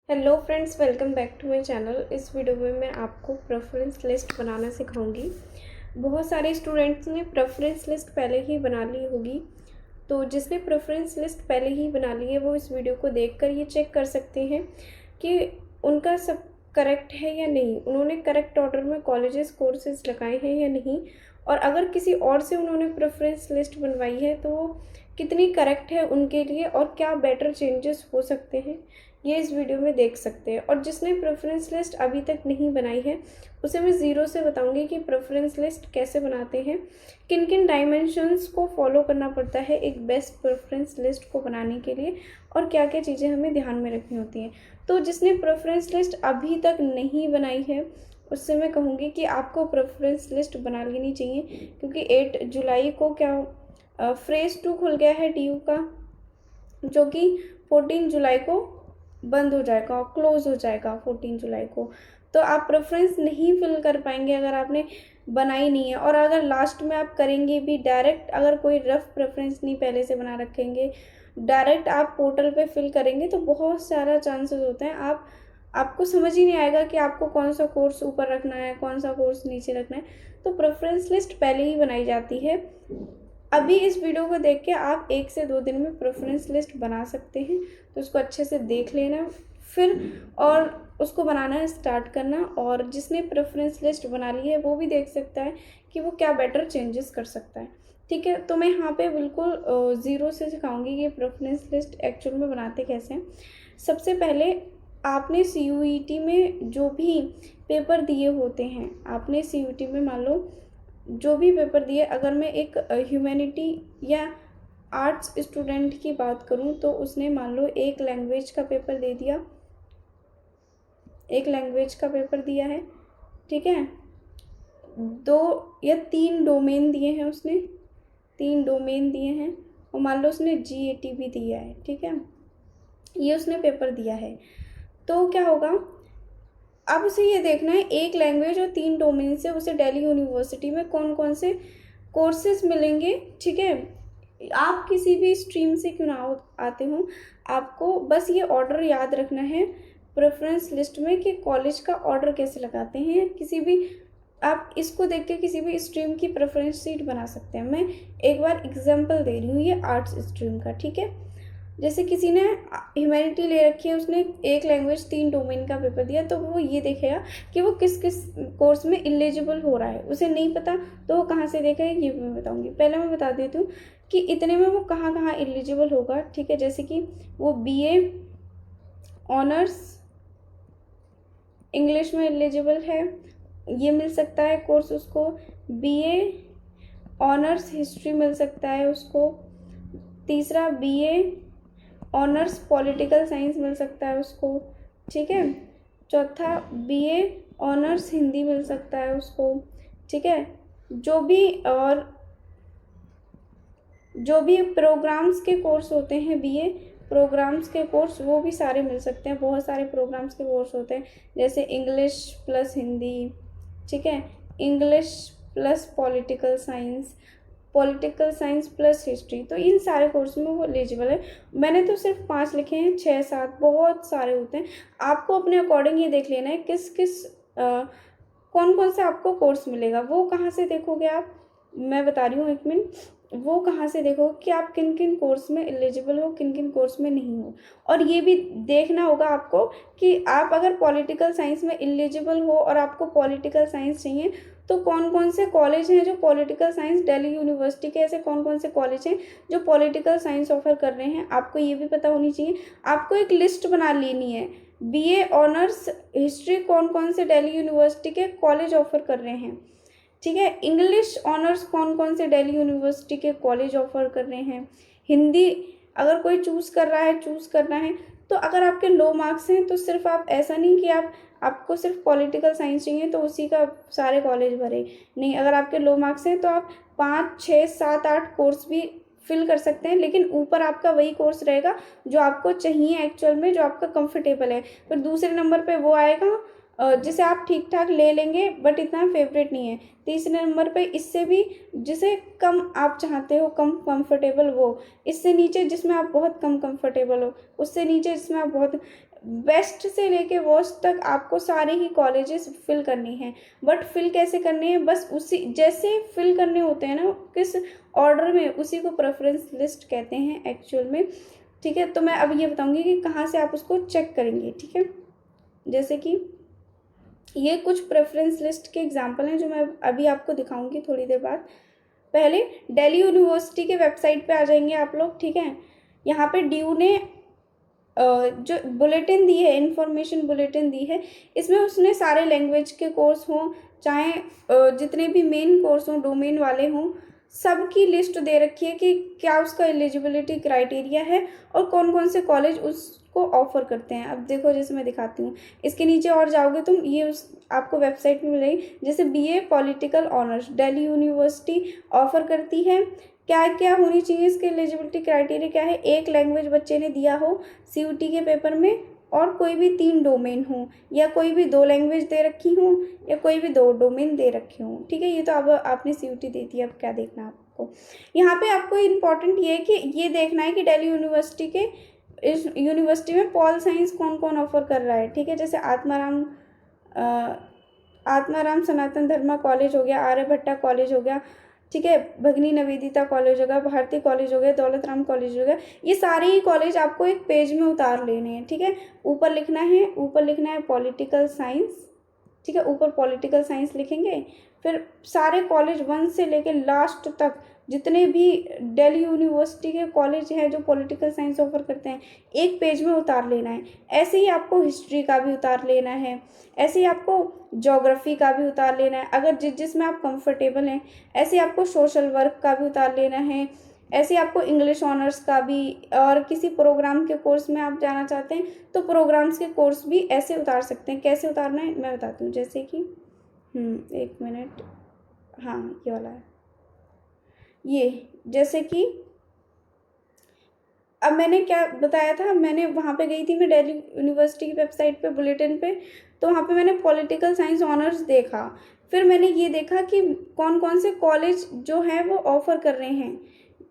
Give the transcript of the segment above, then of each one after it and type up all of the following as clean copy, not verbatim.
Hello friends, welcome back to my channel. इस video में मैं आपको प्रेफरेंस लिस्ट बनाना सिखाऊंगी। बहुत सारे स्टूडेंट्स ने प्रेफरेंस लिस्ट पहले ही बना ली होगी, तो जिसने प्रेफरेंस लिस्ट पहले ही बना ली है वो इस वीडियो को देखकर ये चेक कर सकते हैं कि उनका सब करेक्ट है या नहीं, उन्होंने करेक्ट ऑर्डर में कॉलेजेस कोर्सेज लगाए हैं या नहीं, और अगर किसी और से उन्होंने प्रेफरेंस लिस्ट बनवाई है तो वो कितनी करेक्ट है उनके लिए और क्या बेटर चेंजेस हो सकते हैं, ये इस वीडियो में देख सकते हैं। और जिसने प्रेफरेंस लिस्ट अभी तक नहीं बनाई है उसे मैं ज़ीरो से बताऊंगी कि प्रेफरेंस लिस्ट कैसे बनाते हैं, किन किन डायमेंशंस को फॉलो करना पड़ता है एक बेस्ट प्रेफरेंस लिस्ट को बनाने के लिए, और क्या क्या चीज़ें हमें ध्यान में रखनी होती हैं। तो जिसने प्रेफरेंस लिस्ट अभी तक नहीं बनाई है उससे मैं कहूँगी कि आपको प्रेफरेंस लिस्ट बना लेनी चाहिए, क्योंकि 8 जुलाई को क्या फेज़ 2 खुल गया है DU का, जो कि 14 जुलाई को बंद हो जाएगा, क्लोज हो जाएगा 14 जुलाई को। तो आप प्रेफरेंस नहीं फिल कर पाएंगे अगर आपने बनाई नहीं है, और अगर लास्ट में आप करेंगे भी डायरेक्ट, अगर कोई रफ प्रेफरेंस नहीं पहले से बना रखेंगे, डायरेक्ट आप पोर्टल पे फिल करेंगे तो बहुत सारा चांसेस होते हैं आपको समझ ही नहीं आएगा कि आपको कौन सा कोर्स ऊपर रखना है, कौन सा कोर्स नीचे रखना है। तो प्रेफरेंस लिस्ट पहले ही बनाई जाती है। अभी इस वीडियो को देख के आप 1 से 2 दिन में प्रेफरेंस लिस्ट बना सकते हैं, तो उसको अच्छे से देख लेना फिर, और उसको बनाना स्टार्ट करना। और जिसने प्रेफरेंस लिस्ट बना ली है वो भी देख सकता है कि वो क्या बेटर चेंजेस कर सकता है। ठीक है, तो मैं यहाँ पे बिल्कुल ज़ीरो से सिखाऊंगी कि प्रेफरेंस लिस्ट एक्चुअल में बनाते कैसे हैं। सबसे पहले आपने CUET में जो भी पेपर दिए होते हैं, आपने CUET में मान लो जो भी पेपर दिए, अगर मैं एक ह्यूमैनिटी या आर्ट्स स्टूडेंट की बात करूं तो उसने मान लो एक लैंग्वेज का पेपर दे दिया, एक लैंग्वेज का पेपर दिया है, ठीक है, 2 या 3 डोमेन दिए हैं उसने, 3 डोमेन दिए हैं, और मान लो उसने GAT भी दिया है, ठीक है, ये उसने पेपर दिया है। तो क्या होगा, अब उसे ये देखना है एक लैंग्वेज और 3 डोमेन से उसे दिल्ली यूनिवर्सिटी में कौन कौन से कोर्सेज मिलेंगे। ठीक है, आप किसी भी स्ट्रीम से क्यों ना आते हो, आपको बस ये ऑर्डर याद रखना है प्रेफरेंस लिस्ट में कि कॉलेज का ऑर्डर कैसे लगाते हैं। किसी भी आप इसको देख के किसी भी स्ट्रीम की प्रेफरेंस शीट बना सकते हैं। मैं एक बार एग्जांपल दे रही हूँ ये आर्ट्स स्ट्रीम का, ठीक है। जैसे किसी ने ह्यूमैनिटी ले रखी है, उसने एक लैंग्वेज 3 डोमेन का पेपर दिया, तो वो ये देखेगा कि वो किस किस कोर्स में एलिजिबल हो रहा है। उसे नहीं पता तो वो कहाँ से देखेगा, ये मैं बताऊंगी। पहले मैं बता देती हूँ कि इतने में वो कहाँ कहाँ एलिजिबल होगा, ठीक है। जैसे कि वो BA ऑनर्स इंग्लिश में एलिजिबल है, ये मिल सकता है कोर्स उसको। BA ऑनर्स हिस्ट्री मिल सकता है उसको। तीसरा BA ऑनर्स पॉलिटिकल साइंस मिल सकता है उसको, ठीक है। चौथा BA ऑनर्स हिंदी मिल सकता है उसको, ठीक है। जो भी प्रोग्राम्स के कोर्स होते हैं, BA प्रोग्राम्स के कोर्स, वो भी सारे मिल सकते हैं। बहुत सारे प्रोग्राम्स के कोर्स होते हैं, जैसे इंग्लिश प्लस हिंदी, ठीक है, English plus political science, political science plus history. तो इन सारे कोर्स में वो एलिजिबल है। मैंने तो सिर्फ 5 लिखे हैं, 6-7 बहुत सारे होते हैं। आपको अपने अकॉर्डिंग ये देख लेना है किस किस कौन कौन सा आपको कोर्स मिलेगा। वो कहाँ से देखोगे आप, मैं बता रही हूँ, 1 मिनट। वो कहाँ से देखो कि आप किन किन कोर्स में एलिजिबल हो, किन किन कोर्स में नहीं हो। और ये भी देखना होगा आपको कि आप अगर पॉलिटिकल साइंस में एलिजिबल हो और आपको पॉलिटिकल साइंस चाहिए तो कौन कौन से कॉलेज हैं जो पॉलिटिकल साइंस, दिल्ली यूनिवर्सिटी के ऐसे कौन कौन से कॉलेज हैं जो पॉलिटिकल साइंस ऑफर कर रहे हैं, आपको ये भी पता होनी चाहिए। आपको एक लिस्ट बना लेनी है, BA ऑनर्स हिस्ट्री कौन कौन से दिल्ली यूनिवर्सिटी के कॉलेज ऑफर कर रहे हैं, ठीक है। इंग्लिश ऑनर्स कौन कौन से दिल्ली यूनिवर्सिटी के कॉलेज ऑफर कर रहे हैं। हिंदी अगर कोई चूज़ करना है, तो अगर आपके लो मार्क्स हैं तो सिर्फ आप ऐसा नहीं कि आपको सिर्फ पॉलिटिकल साइंस चाहिए तो उसी का सारे कॉलेज भरे, नहीं। अगर आपके लो मार्क्स हैं तो आप 5, 6, 7, 8 कोर्स भी फिल कर सकते हैं, लेकिन ऊपर आपका वही कोर्स रहेगा जो आपको चाहिए एक्चुअल में, जो आपका कंफर्टेबल है। फिर दूसरे नंबर पे वो आएगा जिसे आप ठीक ठाक ले लेंगे बट इतना फेवरेट नहीं है। तीसरे नंबर पे इससे भी जिसे कम आप चाहते हो, कम कंफर्टेबल, वो। इससे नीचे जिसमें आप बहुत कम कंफर्टेबल हो, उससे नीचे जिसमें आप बहुत बेस्ट से लेके वर्स्ट तक आपको सारे ही कॉलेजेस फिल करने हैं। बट फिल कैसे करने हैं, बस उसी जैसे फिल करने होते हैं ना, किस ऑर्डर में, उसी को प्रेफरेंस लिस्ट कहते हैं एक्चुअल में। ठीक है, तो मैं अब ये बताऊंगी कि कहाँ से आप उसको चेक करेंगे। ठीक है, जैसे कि ये कुछ प्रेफरेंस लिस्ट के एग्जाम्पल हैं जो मैं अभी आपको दिखाऊंगी थोड़ी देर बाद। पहले दिल्ली यूनिवर्सिटी के वेबसाइट पे आ जाएंगे आप लोग। ठीक है, यहाँ पे ड्यू ने जो बुलेटिन दी है, इंफॉर्मेशन बुलेटिन दी है, इसमें उसने सारे लैंग्वेज के कोर्स हों, चाहे जितने भी मेन कोर्स हों, डोमेन वाले हों, सबकी लिस्ट दे रखी है कि क्या उसका एलिजिबिलिटी क्राइटेरिया है और कौन कौन से कॉलेज उसको ऑफर करते हैं। अब देखो, जैसे मैं दिखाती हूँ, इसके नीचे और जाओगे तुम, ये उस आपको वेबसाइट में मिलेगी। जैसे BA political honours Delhi university offer करती है। क्या क्या होनी चाहिए, इसके एलिजिबिलिटी क्राइटेरिया क्या है, एक लैंग्वेज बच्चे ने दिया हो सीयूटी के पेपर में, और कोई भी 3 डोमेन हो, या कोई भी 2 लैंग्वेज दे रखी हो, या कोई भी 2 डोमेन दे रखे हों। ठीक है, ये तो अब आपने सीयूटी दे दी, अब क्या देखना है आपको। यहाँ पे आपको इम्पॉर्टेंट ये है कि ये देखना है कि दिल्ली यूनिवर्सिटी के, इस यूनिवर्सिटी में पॉल साइंस कौन कौन ऑफर कर रहा है। ठीक है, जैसे आत्माराम सनातन धर्मा कॉलेज हो गया, आर्यभट्टा कॉलेज हो गया, ठीक है, भगनी निवेदिता कॉलेज हो गया, भारती कॉलेज हो गया, दौलत राम कॉलेज हो गया। ये सारे ही कॉलेज आपको एक पेज में उतार लेने हैं। ठीक है, ऊपर लिखना है पॉलिटिकल साइंस। ठीक है, ऊपर पॉलिटिकल साइंस लिखेंगे, फिर सारे कॉलेज 1 से लेके लास्ट तक जितने भी दिल्ली यूनिवर्सिटी के कॉलेज हैं जो पॉलिटिकल साइंस ऑफर करते हैं, एक पेज में उतार लेना है। ऐसे ही आपको हिस्ट्री का भी उतार लेना है, ऐसे ही आपको ज्योग्राफी का भी उतार लेना है, अगर जिसमें आप कंफर्टेबल हैं। ऐसे ही आपको सोशल वर्क का भी उतार लेना है, ऐसे ही आपको इंग्लिश ऑनर्स का भी, और किसी प्रोग्राम के कोर्स में आप जाना चाहते हैं तो प्रोग्राम्स के कोर्स भी ऐसे उतार सकते हैं। कैसे उतारना है मैं बताती हूँ। जैसे कि 1 मिनट, हाँ ये वाला है, ये जैसे कि अब मैंने क्या बताया था, मैंने वहाँ पे गई थी मैं दिल्ली यूनिवर्सिटी की वेबसाइट पे, बुलेटिन पे, तो वहाँ पे मैंने पॉलिटिकल साइंस ऑनर्स देखा। फिर मैंने ये देखा कि कौन कौन से कॉलेज जो हैं वो ऑफ़र कर रहे हैं।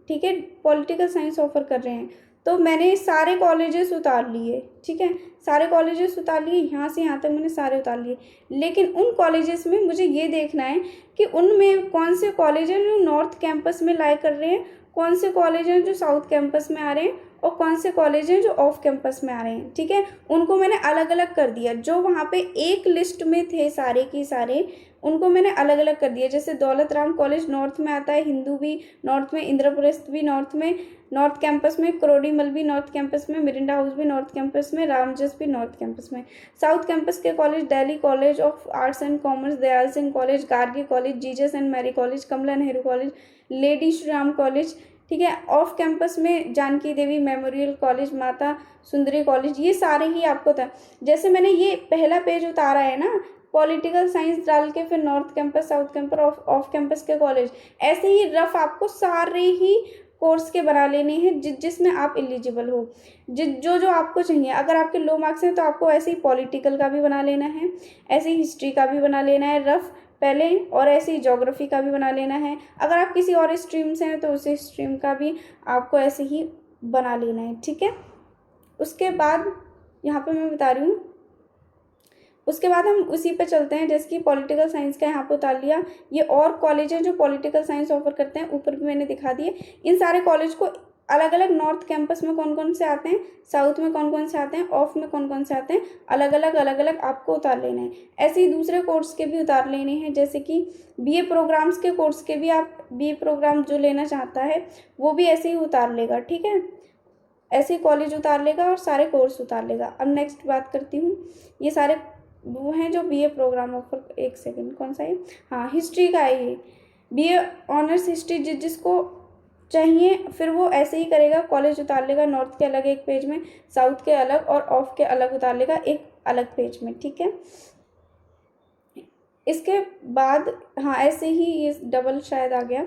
ठीक है, पॉलिटिकल साइंस ऑफ़र कर रहे हैं, तो मैंने सारे कॉलेजेस उतार लिए। ठीक है, सारे कॉलेजेस उतार लिए, यहाँ से यहाँ तक मैंने सारे उतार लिए। लेकिन उन कॉलेजेस में मुझे ये देखना है कि उनमें कौन से कॉलेज हैं जो नॉर्थ कैंपस में लाई कर रहे हैं, कौन से कॉलेज हैं जो साउथ कैंपस में आ रहे हैं, और कौन से कॉलेज हैं जो ऑफ कैंपस में आ रहे हैं। ठीक है, उनको मैंने अलग अलग कर दिया। जो वहाँ पे एक लिस्ट में थे सारे के सारे, उनको मैंने अलग अलग कर दिया। जैसे दौलत राम कॉलेज नॉर्थ में आता है, हिंदू भी नॉर्थ में, इंद्रप्रस्थ भी नॉर्थ में, नॉर्थ कैंपस में क्रोडीमल भी नॉर्थ कैंपस में, मिरिंडा हाउस भी नॉर्थ कैंपस में, रामजस भी नॉर्थ कैंपस में। साउथ कैंपस के college Delhi College of Arts and Commerce, Dayal Singh College, Gargi College, Jesus and Mary College, Kamala Nehru College, Lady Shri Ram College. ठीक है, ऑफ कैंपस में Janaki Devi memorial college, Mata Sundari college, ये सारे ही आपको था। जैसे मैंने ये पहला पेज उतारा है ना, पॉलिटिकल साइंस डाल के, फिर north campus, south campus, off campus के कॉलेज, ऐसे ही रफ आपको सारे ही कोर्स के बना लेने हैं जिसमें आप एलिजिबल हो, जो जो आपको चाहिए। अगर आपके लो मार्क्स हैं तो आपको ऐसे ही पॉलिटिकल का भी बना लेना है, ऐसे ही हिस्ट्री का भी बना लेना है रफ पहले, और ऐसे ही ज्योग्राफी का भी बना लेना है। अगर आप किसी और स्ट्रीम से हैं तो उस स्ट्रीम का भी आपको ऐसे ही बना लेना है। ठीक है, उसके बाद यहाँ पे मैं बता रही हूँ, उसके बाद हम उसी पे चलते हैं। जैसे कि पॉलिटिकल साइंस का यहाँ पे उतार लिया, ये और कॉलेज हैं जो पॉलिटिकल साइंस ऑफर करते हैं, ऊपर भी मैंने दिखा दिए। इन सारे कॉलेज को अलग अलग नॉर्थ कैंपस में कौन कौन से आते हैं, साउथ में कौन कौन से आते हैं, ऑफ में कौन कौन से आते हैं, अलग अलग आपको उतार लेना है। ऐसे ही दूसरे कोर्स के भी उतार लेने हैं। जैसे कि बीए प्रोग्राम्स के कोर्स के भी, आप बीए प्रोग्राम जो लेना चाहता है वो भी ऐसे ही उतार लेगा। ठीक है, ऐसे कॉलेज उतार लेगा और सारे कोर्स उतार लेगा। अब नेक्स्ट बात करती हूँ, ये सारे वो हैं जो बीए प्रोग्राम ऑफर, एक सेकंड, कौन सा है, हाँ हिस्ट्री का है ये, बीए ऑनर्स हिस्ट्री जिसको चाहिए, फिर वो ऐसे ही करेगा, कॉलेज उतार लेगा, नॉर्थ के अलग एक पेज में, साउथ के अलग, और ऑफ के अलग उतार लेगा एक अलग पेज में। ठीक है, इसके बाद हाँ ऐसे ही ये डबल शायद आ गया,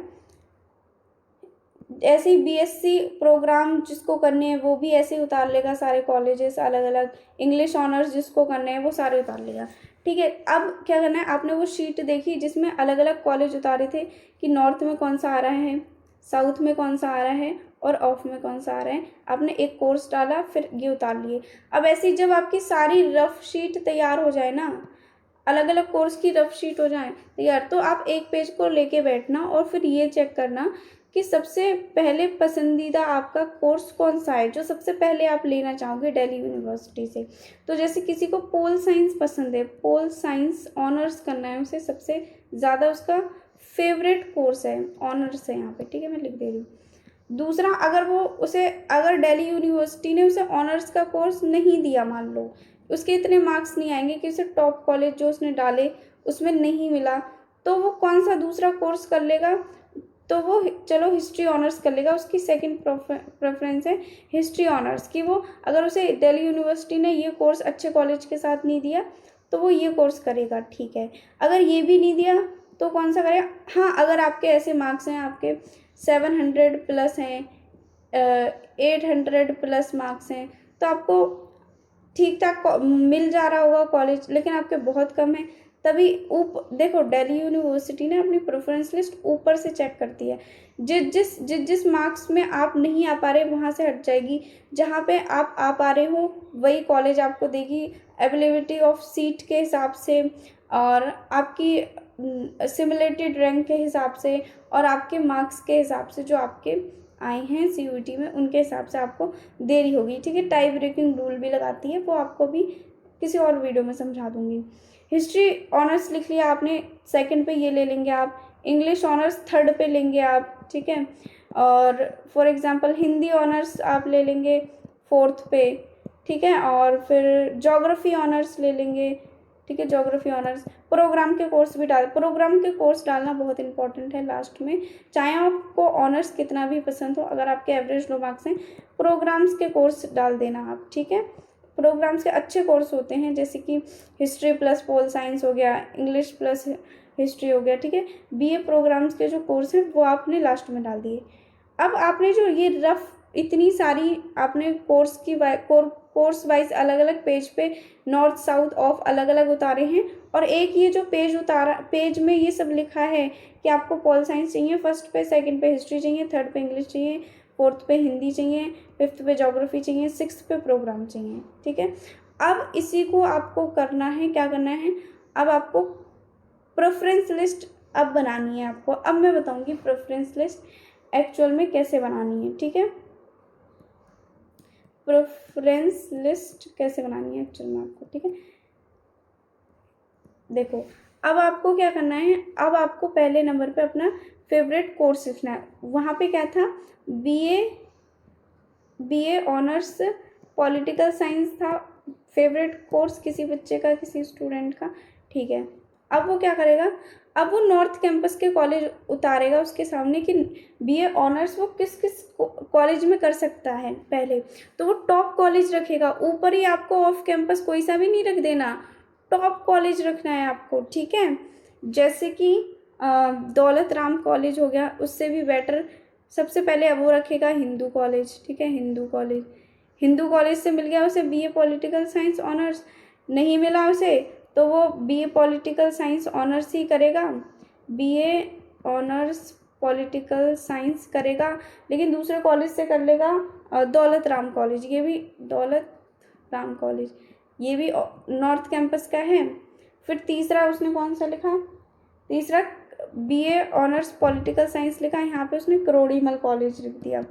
ऐसे ही बीएससी प्रोग्राम जिसको करने हैं वो भी ऐसे ही उतार लेगा, सारे कॉलेजेस अलग अलग। इंग्लिश ऑनर्स जिसको करने हैं वो सारे उतार लेगा। ठीक है, अब क्या करना है, आपने वो शीट देखी जिसमें अलग अलग कॉलेज उतारे थे कि नॉर्थ में कौन सा आ रहा है, साउथ में कौन सा आ रहा है, और ऑफ में कौन सा आ रहा है। आपने एक कोर्स डाला, फिर ये उतार लिए। अब ऐसी जब आपकी सारी रफ शीट तैयार हो जाए ना, अलग अलग कोर्स की रफ शीट हो जाए तैयार, तो आप एक पेज को लेके बैठना और फिर ये चेक करना कि सबसे पहले पसंदीदा आपका कोर्स कौन सा है, जो सबसे पहले आप लेना चाहोगे दिल्ली यूनिवर्सिटी से। तो जैसे किसी को पोल साइंस पसंद है, पोल साइंस ऑनर्स करना है उसे, सबसे ज़्यादा उसका फेवरेट कोर्स है, ऑनर्स है यहाँ पे, ठीक है, मैं लिख दे रही हूँ। दूसरा, अगर वो उसे, अगर दिल्ली यूनिवर्सिटी ने उसे ऑनर्स का कोर्स नहीं दिया, मान लो उसके इतने मार्क्स नहीं आएंगे कि उसे टॉप कॉलेज जो उसने डाले उसमें नहीं मिला, तो वो कौन सा दूसरा कोर्स कर लेगा, तो वो चलो हिस्ट्री ऑनर्स कर लेगा। उसकी सेकंड प्रेफरेंस है हिस्ट्री ऑनर्स की। वो अगर उसे दिल्ली यूनिवर्सिटी ने ये कोर्स अच्छे कॉलेज के साथ नहीं दिया तो वो ये कोर्स करेगा, ठीक है। अगर ये भी नहीं दिया तो कौन सा करेगा। हाँ, अगर आपके ऐसे मार्क्स हैं, आपके 700 प्लस हैं, 800 प्लस मार्क्स हैं, तो आपको ठीक ठाक मिल जा रहा होगा कॉलेज, लेकिन आपके बहुत कम है, तभी देखो दिल्ली यूनिवर्सिटी ने अपनी प्रेफरेंस लिस्ट ऊपर से चेक करती है। जिस मार्क्स में आप नहीं आ पा रहे वहाँ से हट जाएगी, जहाँ पे आप आ पा रहे हो वही कॉलेज आपको देगी, अवेलेबिलिटी ऑफ सीट के हिसाब से और आपकी सिमुलेटेड रैंक के हिसाब से और आपके मार्क्स के हिसाब से जो आपके आए हैं सीयूईटी में, उनके हिसाब से आपको देरी होगी, ठीक है। टाई ब्रेकिंग रूल भी लगाती है, वो आपको भी किसी और वीडियो में समझा दूंगी। हिस्ट्री ऑनर्स लिख लिया आपने, सेकंड पे ये ले लेंगे आप। इंग्लिश ऑनर्स थर्ड पे लेंगे आप, ठीक है। और फॉर एग्जांपल हिंदी ऑनर्स आप ले लेंगे फोर्थ पे, ठीक है। और फिर ज्योग्राफी ऑनर्स ले लेंगे, ठीक है, ज्योग्राफी ऑनर्स। प्रोग्राम के कोर्स भी प्रोग्राम के कोर्स डालना बहुत इंपॉर्टेंट है लास्ट में, चाहे आपको ऑनर्स कितना भी पसंद हो, अगर आपके एवरेज लो मार्क्स हैं, प्रोग्राम्स के कोर्स डाल देना आप, ठीक है। प्रोग्राम्स के अच्छे कोर्स होते हैं, जैसे कि हिस्ट्री प्लस पोल साइंस हो गया, इंग्लिश प्लस हिस्ट्री हो गया, ठीक है। बीए प्रोग्राम्स के जो कोर्स हैं वो आपने लास्ट में डाल दिए। अब आपने जो ये रफ इतनी सारी आपने कोर्स वाइज अलग अलग पेज पे नॉर्थ साउथ ऑफ अलग अलग उतारे हैं, और एक ये जो पेज में ये सब लिखा है कि आपको पॉल साइंस चाहिए फर्स्ट पे, सेकंड पे हिस्ट्री चाहिए, थर्ड पे इंग्लिश चाहिए, फोर्थ पे हिंदी चाहिए, फिफ्थ पे ज्योग्राफी चाहिए, सिक्स्थ पे प्रोग्राम चाहिए, ठीक है। अब इसी को आपको करना है, क्या करना है, अब आपको प्रेफरेंस लिस्ट अब बनानी है आपको। अब मैं बताऊंगी प्रेफरेंस लिस्ट एक्चुअल में कैसे बनानी है, ठीक है। प्रेफरेंस लिस्ट कैसे बनानी है एक्चुअल में आपको, ठीक है। देखो, अब आपको क्या करना है, अब आपको पहले नंबर पे अपना फेवरेट कोर्स लिखना है। वहाँ पे क्या था, बीए ऑनर्स पॉलिटिकल साइंस था फेवरेट कोर्स किसी बच्चे का, किसी स्टूडेंट का, ठीक है। अब वो क्या करेगा, अब वो नॉर्थ कैंपस के कॉलेज उतारेगा उसके सामने कि बीए ऑनर्स वो किस किस कॉलेज में कर सकता है पहले, तो वो टॉप कॉलेज रखेगा। ऊपर ही आपको ऑफ कैंपस कोई सा भी नहीं रख देना, टॉप कॉलेज रखना है आपको, ठीक है। जैसे कि दौलत राम कॉलेज हो गया, उससे भी बेटर सबसे पहले अब वो रखेगा हिंदू कॉलेज, ठीक है। हिंदू कॉलेज से मिल गया उसे बीए पॉलिटिकल साइंस ऑनर्स, नहीं मिला उसे तो वो बीए पॉलिटिकल साइंस ऑनर्स ही करेगा, बीए ऑनर्स पॉलिटिकल साइंस करेगा, लेकिन दूसरे कॉलेज से कर लेगा दौलत राम कॉलेज, ये भी दौलत राम कॉलेज, ये भी नॉर्थ कैंपस का है। फिर तीसरा उसने कौन सा लिखा, तीसरा बीए ऑनर्स पॉलिटिकल साइंस लिखा, यहाँ पे उसने करोड़ीमल कॉलेज लिख दिया,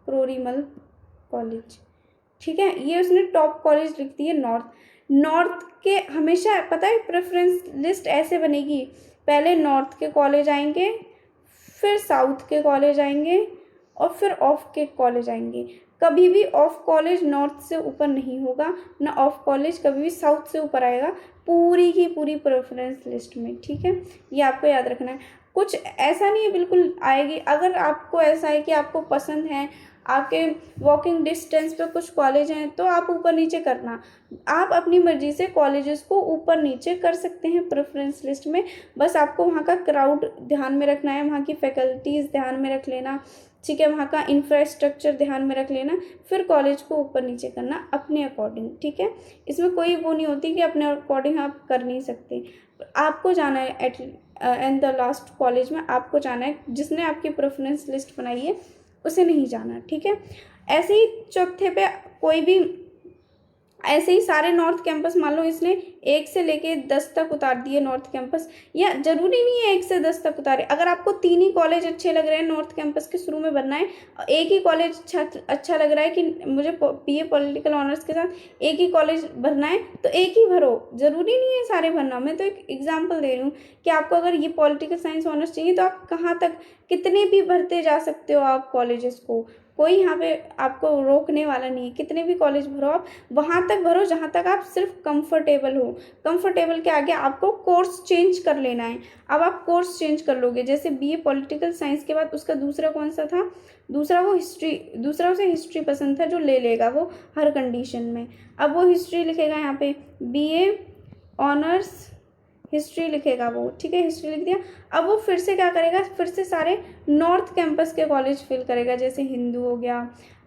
करोड़ीमल कॉलेज, ठीक है। ये उसने टॉप कॉलेज लिख दी है नॉर्थ के। हमेशा पता है प्रेफरेंस लिस्ट ऐसे बनेगी, पहले नॉर्थ के कॉलेज आएंगे, फिर साउथ के कॉलेज आएंगे और फिर ऑफ के कॉलेज आएंगे। कभी भी ऑफ कॉलेज नॉर्थ से ऊपर नहीं होगा, ना ऑफ कॉलेज कभी भी साउथ से ऊपर आएगा पूरी की पूरी प्रेफरेंस लिस्ट में, ठीक है। ये आपको याद रखना है, कुछ ऐसा नहीं है बिल्कुल आएगी। अगर आपको ऐसा है कि आपको पसंद है, आपके वॉकिंग डिस्टेंस पे कुछ कॉलेज हैं, तो आप ऊपर नीचे करना, आप अपनी मर्जी से कॉलेजेस को ऊपर नीचे कर सकते हैं प्रेफरेंस लिस्ट में। बस आपको वहाँ का क्राउड ध्यान में रखना है, वहाँ की फैकल्टीज़ ध्यान में रख लेना, ठीक है, वहाँ का इंफ्रास्ट्रक्चर ध्यान में रख लेना, फिर कॉलेज को ऊपर नीचे करना अपने अकॉर्डिंग, ठीक है। इसमें कोई वो नहीं होती कि अपने अकॉर्डिंग आप कर नहीं सकते, आपको जाना है एंड द लास्ट कॉलेज में आपको जाना है, जिसने आपकी प्रेफरेंस लिस्ट बनाई है उसे नहीं जाना, ठीक है। ऐसे ही चौथे पे कोई भी, ऐसे ही सारे नॉर्थ कैंपस मान लो इसने 1 से लेके 10 तक उतार दिए नॉर्थ कैंपस, या जरूरी नहीं है 1 से 10 तक उतारे। अगर आपको 3 ही कॉलेज अच्छे लग रहे हैं नॉर्थ कैंपस के शुरू में भरना है, एक ही कॉलेज अच्छा लग रहा है कि मुझे बीए पॉलिटिकल ऑनर्स के साथ एक ही कॉलेज भरना है, तो एक ही भरो, जरूरी नहीं है सारे भरना। मैं तो एक एग्जाम्पल दे रही हूँ कि आपको अगर ये पॉलिटिकल साइंस ऑनर्स चाहिए तो आप कहाँ तक, कितने भी भरते जा सकते हो आप कॉलेजेस को, कोई यहाँ पे आपको रोकने वाला नहीं है। कितने भी कॉलेज भरो आप, वहाँ तक भरो जहाँ तक आप सिर्फ कंफर्टेबल हो। कंफर्टेबल के आगे आपको कोर्स चेंज कर लेना है। अब आप कोर्स चेंज कर लोगे, जैसे बीए पॉलिटिकल साइंस के बाद उसका दूसरा कौन सा था, दूसरा वो हिस्ट्री, दूसरा उसे हिस्ट्री पसंद था, जो ले लेगा वो हर कंडीशन में। अब वो हिस्ट्री लिखेगा यहाँ पे, बीए ऑनर्स हिस्ट्री लिखेगा वो, ठीक है, हिस्ट्री लिख दिया। अब वो फिर से क्या करेगा, फिर से सारे नॉर्थ कैंपस के कॉलेज फिल करेगा, जैसे हिंदू हो गया,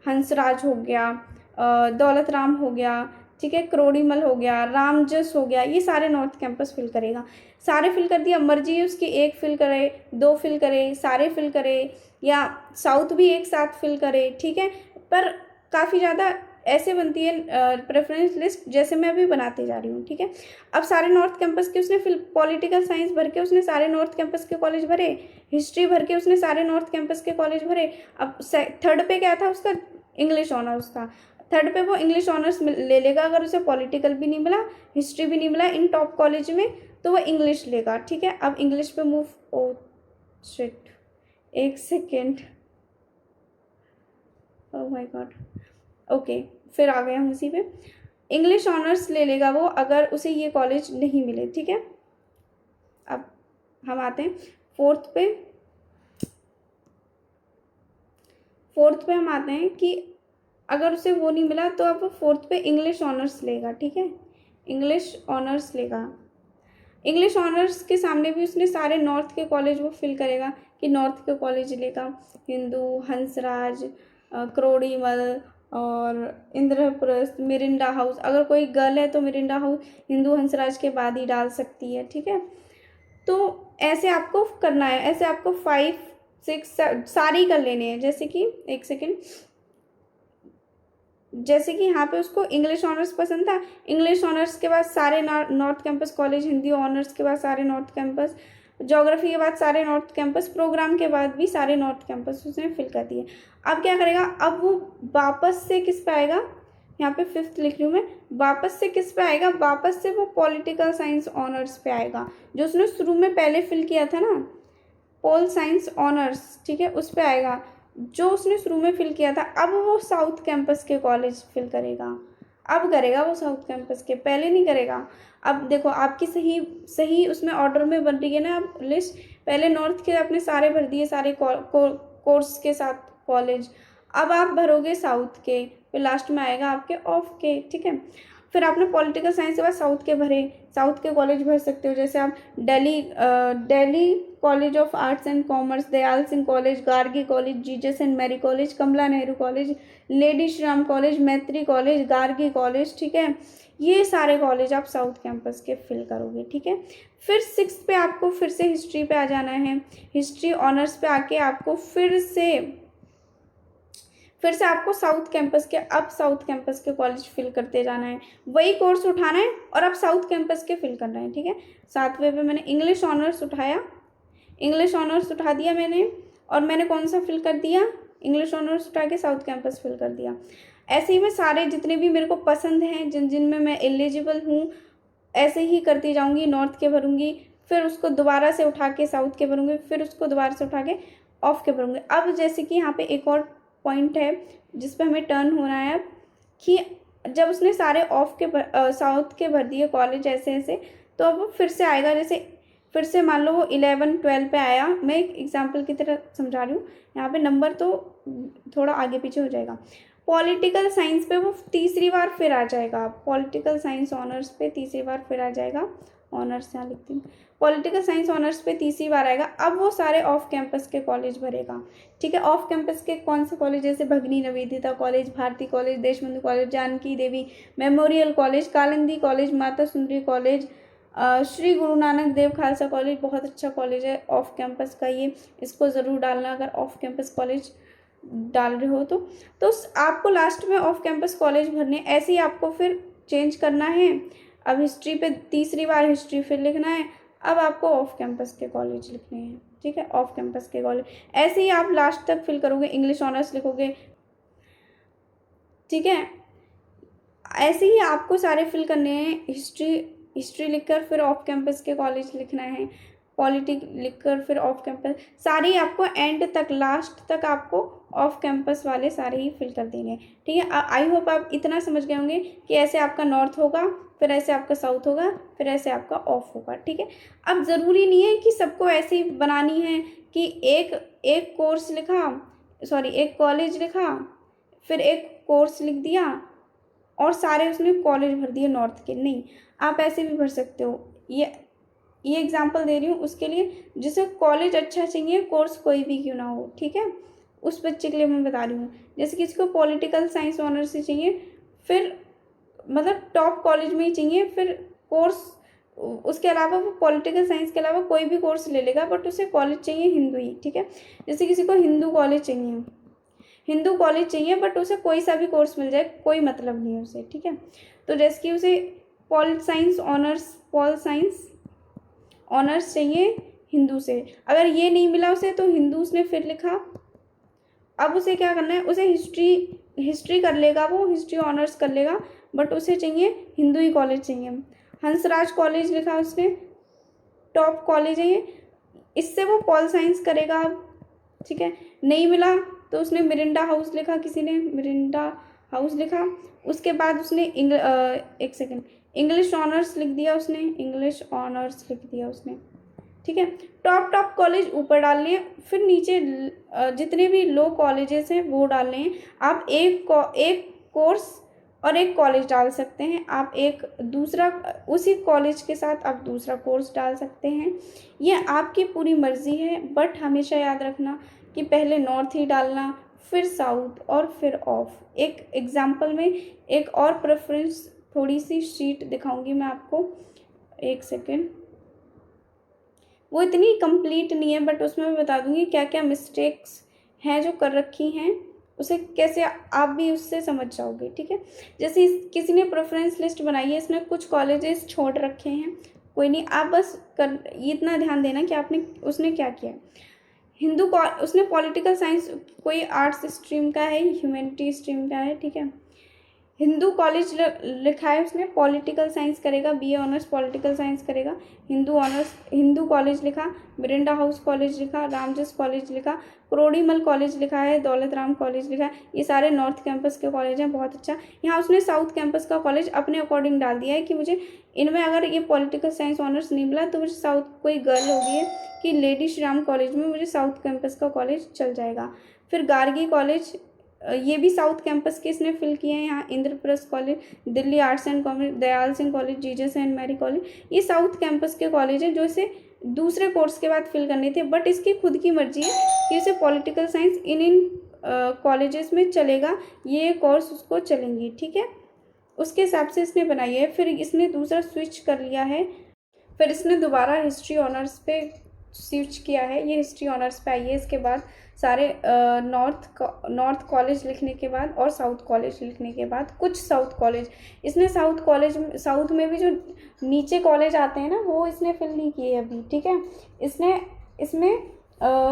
हंसराज हो गया, दौलत राम हो गया, ठीक है, क्रोड़ीमल हो गया, रामजस हो गया, ये सारे नॉर्थ कैंपस फिल करेगा। सारे फिल कर दिया, मर्जी है उसकी, 1 फिल करे, 2 फिल करे, सारे फिल करे, या साउथ भी एक साथ फिल करे, ठीक है। पर काफ़ी ज़्यादा ऐसे बनती है प्रेफरेंस लिस्ट, जैसे मैं अभी बनाते जा रही हूँ, ठीक है। अब सारे नॉर्थ कैंपस के उसने फिल, पॉलिटिकल साइंस भर के उसने सारे नॉर्थ कैंपस के कॉलेज भरे, हिस्ट्री भर के उसने सारे नॉर्थ कैंपस के कॉलेज भरे। अब थर्ड पे क्या था उसका, इंग्लिश ऑनर्स था। थर्ड पे वो इंग्लिश ऑनर्स ले लेगा, अगर उसे पॉलिटिकल भी नहीं मिला, हिस्ट्री भी नहीं मिला इन टॉप कॉलेज में, तो वो इंग्लिश लेगा, ठीक है। अब इंग्लिश पे मूव, ओ शिट, एक second, oh my God, okay, फिर आ गए हम उसी पे। इंग्लिश ऑनर्स ले लेगा वो अगर उसे ये कॉलेज नहीं मिले, ठीक है। अब हम आते हैं फोर्थ पे। फोर्थ पे हम आते हैं कि अगर उसे वो नहीं मिला तो अब वो फोर्थ पे इंग्लिश ऑनर्स लेगा, ठीक है, इंग्लिश ऑनर्स लेगा। इंग्लिश ऑनर्स के सामने भी उसने सारे नॉर्थ के कॉलेज वो फिल करेगा कि नॉर्थ के कॉलेज लेगा, हिंदू, हंसराज, क्रोड़ीमल और इंद्रप्रस्थ, मिरिंडा हाउस। अगर कोई गर्ल है तो मिरिंडा हाउस हिंदू हंसराज के बाद ही डाल सकती है, ठीक है। तो ऐसे आपको करना है, ऐसे आपको 5, 6 सारे ही कर लेने हैं। जैसे कि एक सेकेंड, जैसे कि यहाँ पे उसको इंग्लिश ऑनर्स पसंद था, इंग्लिश ऑनर्स के बाद सारे north campus college, Hindi honours के बाद सारे नॉर्थ कैंपस, ज्योग्राफी के बाद सारे नॉर्थ कैंपस, प्रोग्राम के बाद भी सारे नॉर्थ कैंपस उसने फिल कर दिए। अब क्या करेगा, अब वो वापस से किस पे आएगा, यहाँ पे 5th लिख रही हूँ मैं, वापस से किस पे आएगा, वापस से वो पॉलिटिकल साइंस ऑनर्स पे आएगा, जो उसने शुरू में पहले फिल किया था ना, पोल साइंस ऑनर्स, ठीक है, उस पे आएगा जो उसने शुरू में फिल किया था। अब वो साउथ कैंपस के कॉलेज फिल करेगा, अब करेगा वो साउथ कैंपस के, पहले नहीं करेगा। अब देखो आपकी सही सही उसमें ऑर्डर में बन रही है ना अब लिस्ट, पहले नॉर्थ के आपने सारे भर दिए, सारे कोर्स के साथ कॉलेज, अब आप भरोगे साउथ के, फिर लास्ट में आएगा आपके ऑफ के, ठीक है। फिर आपने पॉलिटिकल साइंस के बाद साउथ के भरे, साउथ के कॉलेज भर सकते हो, जैसे आप Delhi College of Arts and Commerce, Dayal Singh College, Gargi College, Jesus and Mary College, Kamala Nehru College, Lady Shri Ram College, Maitreyi College, Gargi College, ठीक है। ये सारे कॉलेज आप साउथ कैंपस के फिल करोगे, ठीक है। फिर 6th पे आपको फिर से हिस्ट्री पे आ जाना है, हिस्ट्री ऑनर्स पे आके आपको फिर से आपको साउथ कैंपस के, अब साउथ कैंपस के कॉलेज फिल करते जाना है, वही कोर्स उठाना है और अब साउथ कैंपस के फिल करना है, ठीक है। 7वें पे मैंने इंग्लिश ऑनर्स उठाया, इंग्लिश ऑनर्स उठा दिया मैंने, और मैंने कौन सा फिल कर दिया, इंग्लिश ऑनर्स उठा के साउथ कैंपस फिल कर दिया। ऐसे ही मैं सारे जितने भी मेरे को पसंद हैं, जिन में मैं एलिजिबल हूँ, ऐसे ही करती जाऊँगी, नॉर्थ के भरूँगी, फिर उसको दोबारा से उठा के साउथ के भरूँगी, फिर उसको दोबारा से उठा के ऑफ के भरूँगी। अब जैसे कि यहाँ पे एक और पॉइंट है जिस पे हमें टर्न होना है अब, कि जब उसने सारे ऑफ के साउथ के भर दिए कॉलेज ऐसे ऐसे, तो अब वो फिर से आएगा, जैसे फिर से मान लो वो 11, 12 पे आया, मैं एक एग्जांपल की तरह समझा रही हूँ, यहाँ पे नंबर तो थोड़ा आगे पीछे हो जाएगा। पॉलिटिकल साइंस पे वो तीसरी बार फिर आ जाएगा, पॉलिटिकल साइंस ऑनर्स पे तीसरी बार फिर आ जाएगा, ऑनर्स यहाँ लिखती हूँ, पॉलिटिकल साइंस ऑनर्स पे तीसरी बार आएगा। अब वो सारे ऑफ कैंपस के कॉलेज भरेगा, ठीक है। ऑफ कैंपस के कौन से कॉलेज, जैसे Bhagini Nivedita college, Bharati college, Deshbandhu college, Janki Devi memorial college, Kalindi college, Mata Sundari college, Shri Guru Nanak Dev Khalsa college, बहुत अच्छा कॉलेज है ऑफ कैंपस का ये, इसको ज़रूर डालना अगर ऑफ कैंपस कॉलेज डाल रहे हो तो आपको लास्ट में ऑफ कैंपस कॉलेज भरने, ऐसे ही आपको फिर चेंज करना है। अब हिस्ट्री पे तीसरी बार हिस्ट्री फिर लिखना है, अब आपको ऑफ कैंपस के कॉलेज लिखने हैं, ठीक है, ऑफ कैंपस के कॉलेज। ऐसे ही आप लास्ट तक फिल करोगे, इंग्लिश ऑनर्स लिखोगे, ठीक है, ऐसे ही आपको सारे फिल करने हैं। हिस्ट्री लिखकर फिर ऑफ कैंपस के कॉलेज लिखना है, पॉलिटी लिखकर फिर ऑफ कैंपस, सारे ही आपको एंड तक, लास्ट तक आपको ऑफ कैंपस वाले सारे ही फिल कर देंगे, ठीक है। आई होप आप इतना समझ गए होंगे कि ऐसे आपका नॉर्थ होगा, फिर ऐसे आपका साउथ होगा, फिर ऐसे आपका ऑफ होगा, ठीक है। अब ज़रूरी नहीं है कि सबको ऐसे ही बनानी है कि एक कोर्स लिखा, सॉरी एक कॉलेज लिखा, फिर एक कोर्स लिख दिया और सारे उसने कॉलेज भर दिए नॉर्थ के। नहीं, आप ऐसे भी भर सकते हो। ये एग्जांपल दे रही हूँ उसके लिए जिसे कॉलेज अच्छा चाहिए, कोर्स कोई भी क्यों ना हो, ठीक है, उस बच्चे के लिए मैं बता रही हूँ। जैसे किसी को पॉलिटिकल साइंस ऑनर्स से चाहिए, फिर मतलब टॉप कॉलेज में ही चाहिए, फिर कोर्स उसके अलावा वो पॉलिटिकल साइंस के अलावा कोई भी कोर्स ले लेगा, बट उसे कॉलेज चाहिए हिंदू ही, ठीक है। जैसे किसी को हिंदू कॉलेज चाहिए बट उसे कोई सा भी कोर्स मिल जाए, कोई मतलब नहीं है उसे, ठीक है। तो जैसे कि उसे पॉल साइंस ऑनर्स चाहिए हिंदू से, अगर ये नहीं मिला उसे तो हिंदू उसने फिर लिखा। अब उसे क्या करना है, उसे हिस्ट्री कर लेगा, वो हिस्ट्री ऑनर्स कर लेगा, बट उसे चाहिए हिंदू ही कॉलेज चाहिए। हंसराज कॉलेज लिखा उसने, टॉप कॉलेज है ये, इससे वो पॉल साइंस करेगा अब, ठीक है। नहीं मिला तो उसने मिरिंडा हाउस लिखा, किसी ने मिरिंडा हाउस लिखा, उसके बाद उसने इंग्लिश ऑनर्स लिख दिया उसने, ठीक है। टॉप कॉलेज ऊपर डाल लिए, फिर नीचे जितने भी लो कॉलेजेस हैं वो डालने हैं। आप एक कोर्स और एक कॉलेज डाल सकते हैं, आप एक दूसरा उसी कॉलेज के साथ आप दूसरा कोर्स डाल सकते हैं, ये आपकी पूरी मर्ज़ी है। बट हमेशा याद रखना कि पहले नॉर्थ ही डालना, फिर साउथ और फिर ऑफ। एक एग्जांपल में एक और प्रेफरेंस थोड़ी सी शीट दिखाऊंगी मैं आपको, एक सेकेंड। वो इतनी कंप्लीट नहीं है बट उसमें मैं बता दूंगी क्या क्या मिस्टेक्स हैं जो कर रखी हैं, उसे कैसे आप भी उससे समझ जाओगे, ठीक है। जैसे किसी ने प्रेफरेंस लिस्ट बनाई है, इसमें कुछ कॉलेजेस छोड़ रखे हैं, कोई नहीं, आप बस इतना ध्यान देना कि उसने क्या किया। उसने पॉलिटिकल साइंस, कोई आर्ट्स स्ट्रीम का है, ह्यूमैनिटी स्ट्रीम का है, ठीक है। हिंदू कॉलेज लिखा है उसने, पॉलिटिकल साइंस करेगा, बीए ऑनर्स पॉलिटिकल साइंस करेगा। हिंदू कॉलेज लिखा, मिरिंडा हाउस कॉलेज लिखा, रामजस कॉलेज लिखा, क्रोड़ीमल कॉलेज लिखा है, दौलत राम कॉलेज लिखा है। ये सारे नॉर्थ कैंपस के कॉलेज हैं, बहुत अच्छा। यहाँ उसने साउथ कैंपस का कॉलेज अपने अकॉर्डिंग डाल दिया है कि मुझे इनमें अगर ये पॉलिटिकल साइंस ऑनर्स नहीं मिला तो मुझे साउथ, कोई गर्ल होगी है कि लेडी श्री राम कॉलेज में मुझे साउथ कैंपस का कॉलेज चल जाएगा। फिर गार्गी कॉलेज, ये भी साउथ कैंपस के इसने फिल किए हैं। यहाँ Indraprastha College, Delhi Arts and Commerce, Dayal Singh College, Jesus and Mary College, ये साउथ कैंपस के कॉलेज हैं जो इसे दूसरे कोर्स के बाद फिल करने थे। बट इसकी खुद की मर्जी है कि उसे पॉलिटिकल साइंस इन कॉलेजेस में चलेगा, ये कोर्स उसको चलेंगी, ठीक है। उसके हिसाब से इसने बनाई है। फिर इसने दूसरा स्विच कर लिया है, फिर इसने दोबारा हिस्ट्री ऑनर्स पे स्विच किया है, ये हिस्ट्री ऑनर्स पे आई है। इसके बाद सारे नॉर्थ कॉलेज लिखने के बाद और साउथ कॉलेज लिखने के बाद कुछ साउथ कॉलेज, इसने साउथ में भी जो नीचे कॉलेज आते हैं ना, वो इसने फिल नहीं किए अभी, ठीक है। इसमें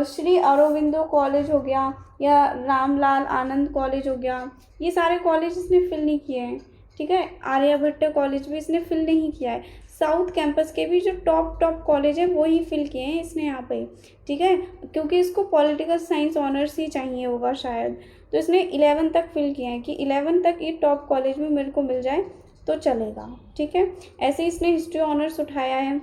श्री अरविंदो कॉलेज हो गया या रामलाल आनंद कॉलेज हो गया, ये सारे कॉलेज इसने फिल नहीं किए हैं, ठीक है। आर्यभट्ट कॉलेज भी इसने फिल नहीं किया है। साउथ कैंपस के भी जो टॉप कॉलेज है वो ही फिल किए हैं इसने यहाँ पे, ठीक है, क्योंकि इसको पॉलिटिकल साइंस ऑनर्स ही चाहिए होगा शायद, तो इसने 11 तक फिल किए हैं कि 11 तक ये टॉप कॉलेज में मेरे को मिल जाए तो चलेगा, ठीक है। ऐसे ही इसने हिस्ट्री ऑनर्स उठाया है।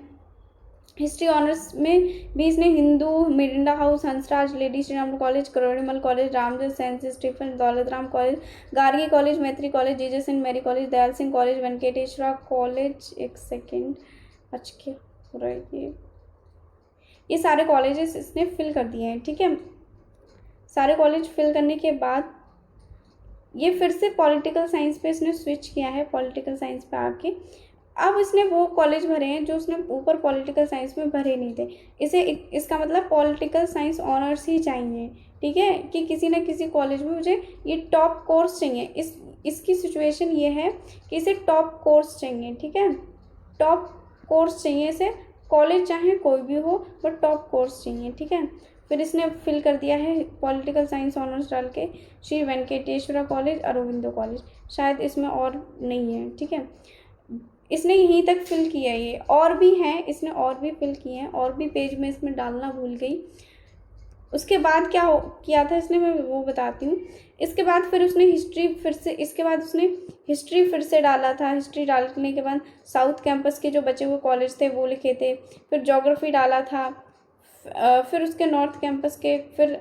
हिस्ट्री ऑनर्स में भी इसने Hindu, Miranda house, Hansraj, lady Shri Ram college, Kirorimal college, Ramjas, Saint Stephen, Daulat Ram college, Gargi college, Maitreyi college, Jesus and Mary college, Dayal Singh college, Venkateswara college, एक सेकेंड, अच्छा पूरा ये सारे कॉलेजेस इसने फिल कर दिए हैं, ठीक है। सारे कॉलेज फिल करने के बाद ये फिर से पॉलिटिकल साइंस पे इसने स्विच किया है, पॉलिटिकल साइंस पे आके अब इसने वो कॉलेज भरे हैं जो उसने ऊपर पॉलिटिकल साइंस में भरे नहीं थे। इसे इसका मतलब पॉलिटिकल साइंस ऑनर्स ही चाहिए, ठीक है, कि किसी न किसी कॉलेज में मुझे ये टॉप कोर्स चाहिए। इसकी सिचुएशन ये है कि इसे टॉप कोर्स चाहिए, ठीक है, टॉप कोर्स चाहिए इसे, कॉलेज चाहे कोई भी हो बट टॉप कोर्स चाहिए, ठीक है। फिर इसने फिल कर दिया है पॉलिटिकल साइंस ऑनर्स डाल के श्री वेंकटेश्वरा कॉलेज, अरविंदो कॉलेज, शायद इसमें और नहीं है, ठीक है। इसने यहीं तक फिल किया है, ये और भी हैं, इसने और भी फिल किए हैं, और भी पेज में इसमें डालना भूल गई। उसके बाद क्या किया था इसने, मैं वो बताती हूँ। इसके बाद फिर उसने हिस्ट्री फिर से डाला था। हिस्ट्री डालने के बाद साउथ कैंपस के जो बचे हुए कॉलेज थे वो लिखे थे। फिर ज्योग्राफी डाला था, फिर उसके नॉर्थ कैंपस के, फिर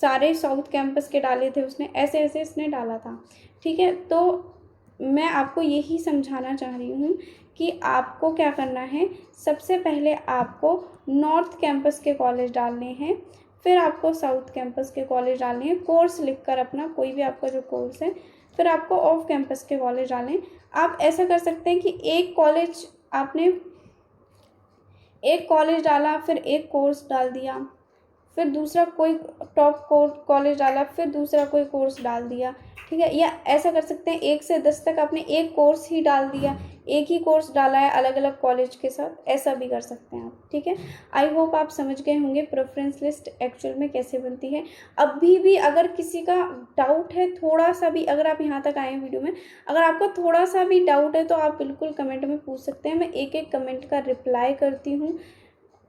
सारे साउथ कैंपस के डाले थे उसने, ऐसे ऐसे इसने डाला था, ठीक है। तो मैं आपको यही समझाना चाह रही हूँ कि आपको क्या करना है, सबसे पहले आपको नॉर्थ कैंपस के कॉलेज डालने हैं, फिर आपको साउथ कैंपस के कॉलेज डालने हैं, कोर्स लिखकर अपना, कोई भी आपका जो कोर्स है, फिर आपको ऑफ कैंपस के कॉलेज डालने हैं। आप ऐसा कर सकते हैं कि एक कॉलेज डाला, फिर एक कोर्स डाल दिया, फिर दूसरा कोई टॉप कॉलेज डाला, फिर दूसरा कोई कोर्स डाल दिया, ठीक है। या ऐसा कर सकते हैं 1 से 10 तक आपने एक कोर्स ही डाल दिया, एक ही कोर्स डाला है अलग अलग कॉलेज के साथ, ऐसा भी कर सकते हैं आप, ठीक है। आई होप आप समझ गए होंगे प्रेफरेंस लिस्ट एक्चुअल में कैसे बनती है। अभी भी अगर किसी का डाउट है थोड़ा सा भी, अगर आप यहाँ तक आए हैं वीडियो में, अगर आपका थोड़ा सा भी डाउट है तो आप बिल्कुल कमेंट में पूछ सकते हैं। मैं एक एक कमेंट का रिप्लाई करती हूँ,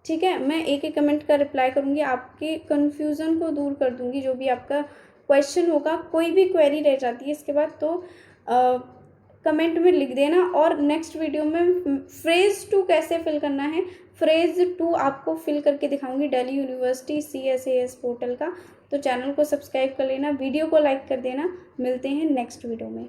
ठीक है। मैं एक एक कमेंट का रिप्लाई करूँगी, आपके कन्फ्यूज़न को दूर कर दूँगी। जो भी आपका क्वेश्चन होगा, कोई भी क्वेरी रह जाती है इसके बाद, तो कमेंट में लिख देना। और नेक्स्ट वीडियो में फ्रेज़ 2 कैसे फिल करना है, फ्रेज़ 2 आपको फिल करके दिखाऊंगी दिल्ली यूनिवर्सिटी CSAS पोर्टल का। तो चैनल को सब्सक्राइब कर लेना, वीडियो को लाइक कर देना। मिलते हैं नेक्स्ट वीडियो में।